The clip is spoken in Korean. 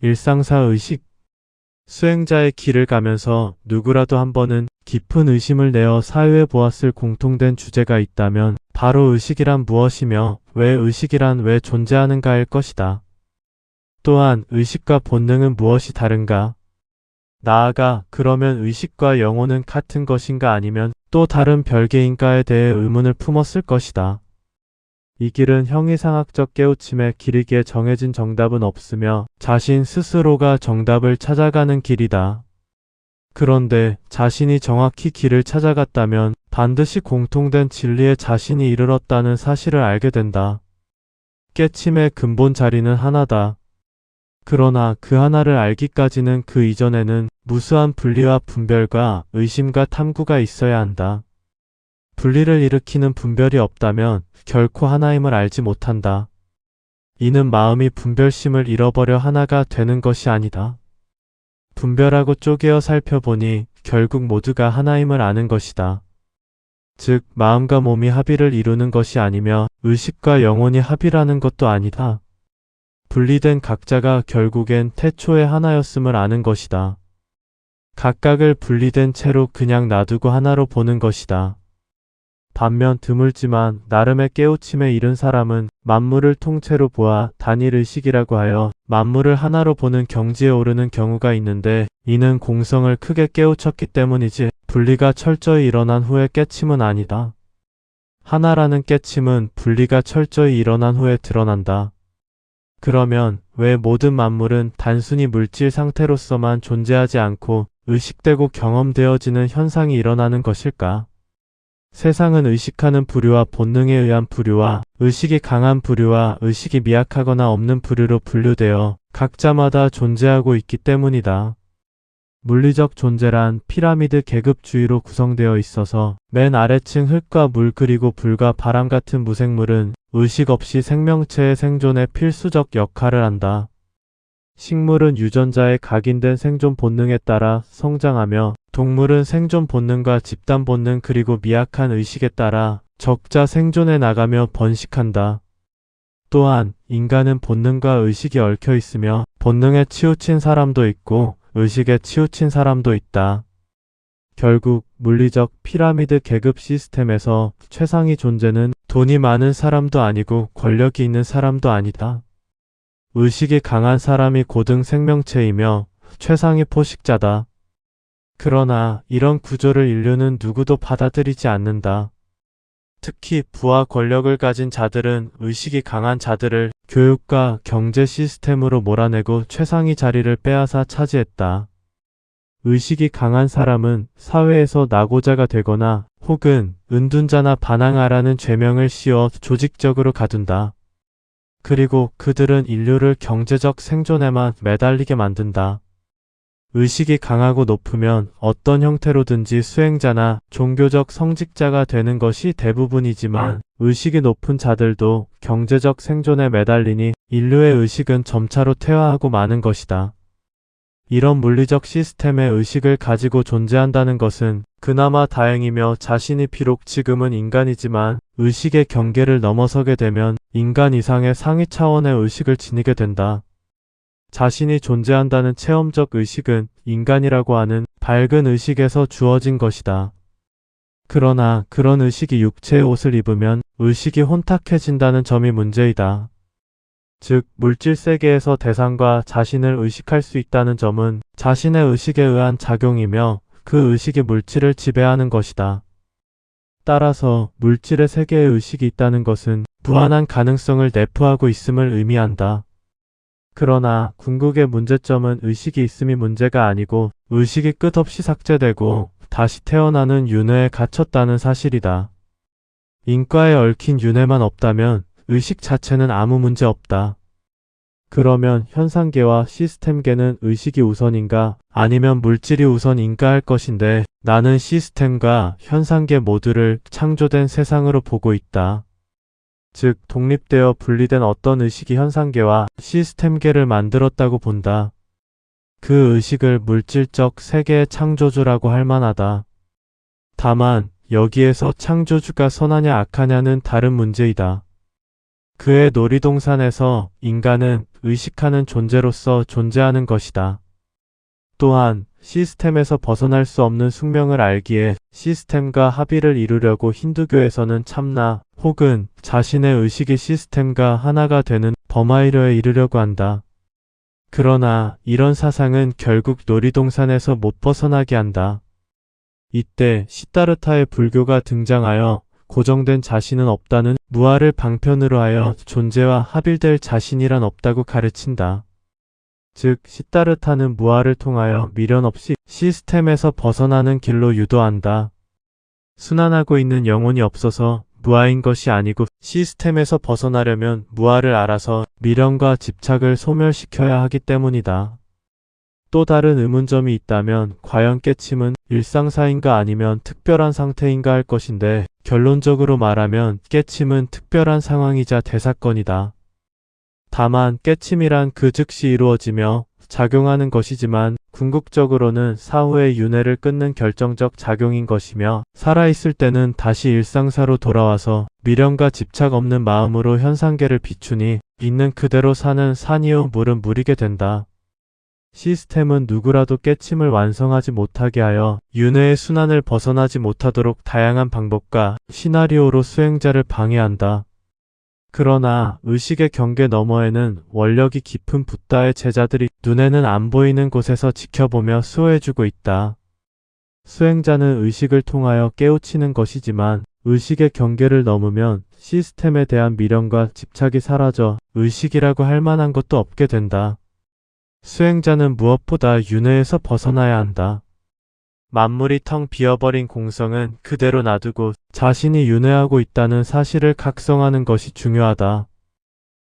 일상사 의식. 수행자의 길을 가면서 누구라도 한 번은 깊은 의심을 내어 사유해 보았을 공통된 주제가 있다면 바로 의식이란 무엇이며 왜 의식이란 왜 존재하는가일 것이다. 또한 의식과 본능은 무엇이 다른가? 나아가 그러면 의식과 영혼은 같은 것인가 아니면 또 다른 별개인가에 대해 의문을 품었을 것이다. 이 길은 형이상학적 깨우침의 길이기에 정해진 정답은 없으며 자신 스스로가 정답을 찾아가는 길이다. 그런데 자신이 정확히 길을 찾아갔다면 반드시 공통된 진리에 자신이 이르렀다는 사실을 알게 된다. 깨침의 근본 자리는 하나다. 그러나 그 하나를 알기까지는 그 이전에는 무수한 분리와 분별과 의심과 탐구가 있어야 한다. 분리를 일으키는 분별이 없다면 결코 하나임을 알지 못한다. 이는 마음이 분별심을 잃어버려 하나가 되는 것이 아니다. 분별하고 쪼개어 살펴보니 결국 모두가 하나임을 아는 것이다. 즉 마음과 몸이 합의를 이루는 것이 아니며 의식과 영혼이 합의라는 것도 아니다. 분리된 각자가 결국엔 태초의 하나였음을 아는 것이다. 각각을 분리된 채로 그냥 놔두고 하나로 보는 것이다. 반면 드물지만 나름의 깨우침에 이른 사람은 만물을 통째로 보아 단일의식이라고 하여 만물을 하나로 보는 경지에 오르는 경우가 있는데 이는 공성을 크게 깨우쳤기 때문이지 분리가 철저히 일어난 후의 깨침은 아니다. 하나라는 깨침은 분리가 철저히 일어난 후에 드러난다. 그러면 왜 모든 만물은 단순히 물질 상태로서만 존재하지 않고 의식되고 경험되어지는 현상이 일어나는 것일까? 세상은 의식하는 부류와 본능에 의한 부류와 의식이 강한 부류와 의식이 미약하거나 없는 부류로 분류되어 각자마다 존재하고 있기 때문이다. 물리적 존재란 피라미드 계급주의로 구성되어 있어서 맨 아래층 흙과 물 그리고 불과 바람 같은 무생물은 의식 없이 생명체의 생존에 필수적 역할을 한다. 식물은 유전자의 각인된 생존 본능에 따라 성장하며 동물은 생존 본능과 집단 본능 그리고 미약한 의식에 따라 적자 생존해 나가며 번식한다. 또한 인간은 본능과 의식이 얽혀 있으며 본능에 치우친 사람도 있고 의식에 치우친 사람도 있다. 결국 물리적 피라미드 계급 시스템에서 최상위 존재는 돈이 많은 사람도 아니고 권력이 있는 사람도 아니다. 의식이 강한 사람이 고등 생명체이며 최상위 포식자다. 그러나 이런 구조를 인류는 누구도 받아들이지 않는다. 특히 부와 권력을 가진 자들은 의식이 강한 자들을 교육과 경제 시스템으로 몰아내고 최상위 자리를 빼앗아 차지했다. 의식이 강한 사람은 사회에서 낙오자가 되거나 혹은 은둔자나 반항아라는 죄명을 씌워 조직적으로 가둔다. 그리고 그들은 인류를 경제적 생존에만 매달리게 만든다. 의식이 강하고 높으면 어떤 형태로든지 수행자나 종교적 성직자가 되는 것이 대부분이지만 의식이 높은 자들도 경제적 생존에 매달리니 인류의 의식은 점차로 퇴화하고 마는 것이다. 이런 물리적 시스템의 의식을 가지고 존재한다는 것은 그나마 다행이며 자신이 비록 지금은 인간이지만 의식의 경계를 넘어서게 되면 인간 이상의 상위 차원의 의식을 지니게 된다. 자신이 존재한다는 체험적 의식은 인간이라고 하는 밝은 의식에서 주어진 것이다. 그러나 그런 의식이 육체의 옷을 입으면 의식이 혼탁해진다는 점이 문제이다. 즉 물질 세계에서 대상과 자신을 의식할 수 있다는 점은 자신의 의식에 의한 작용이며 그 의식이 물질을 지배하는 것이다. 따라서 물질의 세계에 의식이 있다는 것은 무한한 가능성을 내포하고 있음을 의미한다. 그러나 궁극의 문제점은 의식이 있음이 문제가 아니고 의식이 끝없이 삭제되고 다시 태어나는 윤회에 갇혔다는 사실이다. 인과에 얽힌 윤회만 없다면 의식 자체는 아무 문제 없다. 그러면 현상계와 시스템계는 의식이 우선인가 아니면 물질이 우선인가 할 것인데 나는 시스템과 현상계 모두를 창조된 세상으로 보고 있다. 즉 독립되어 분리된 어떤 의식이 현상계와 시스템계를 만들었다고 본다. 그 의식을 물질적 세계의 창조주라고 할 만하다. 다만 여기에서 창조주가 선하냐 악하냐는 다른 문제이다. 그의 놀이동산에서 인간은 의식하는 존재로서 존재하는 것이다. 또한 시스템에서 벗어날 수 없는 숙명을 알기에 시스템과 합의를 이루려고 힌두교에서는 참나 혹은 자신의 의식이 시스템과 하나가 되는 범하이려에 이르려고 한다. 그러나 이런 사상은 결국 놀이동산에서 못 벗어나게 한다. 이때 시다르타의 불교가 등장하여 고정된 자신은 없다는 무아를 방편으로 하여 존재와 합일될 자신이란 없다고 가르친다. 즉 시다르타는 무아를 통하여 미련 없이 시스템에서 벗어나는 길로 유도한다. 순환하고 있는 영혼이 없어서 무아인 것이 아니고 시스템에서 벗어나려면 무아를 알아서 미련과 집착을 소멸시켜야 하기 때문이다. 또 다른 의문점이 있다면 과연 깨침은 일상사인가 아니면 특별한 상태인가 할 것인데 결론적으로 말하면 깨침은 특별한 상황이자 대사건이다. 다만 깨침이란 그 즉시 이루어지며 작용하는 것이지만 궁극적으로는 사후의 윤회를 끊는 결정적 작용인 것이며 살아있을 때는 다시 일상사로 돌아와서 미련과 집착 없는 마음으로 현상계를 비추니 있는 그대로 사는 산이요 물은 물이게 된다. 시스템은 누구라도 깨침을 완성하지 못하게 하여 윤회의 순환을 벗어나지 못하도록 다양한 방법과 시나리오로 수행자를 방해한다. 그러나 의식의 경계 너머에는 원력이 깊은 붓다의 제자들이 눈에는 안 보이는 곳에서 지켜보며 수호해주고 있다. 수행자는 의식을 통하여 깨우치는 것이지만 의식의 경계를 넘으면 시스템에 대한 미련과 집착이 사라져 의식이라고 할 만한 것도 없게 된다. 수행자는 무엇보다 윤회에서 벗어나야 한다. 만물이 텅 비어버린 공성은 그대로 놔두고 자신이 윤회하고 있다는 사실을 각성하는 것이 중요하다.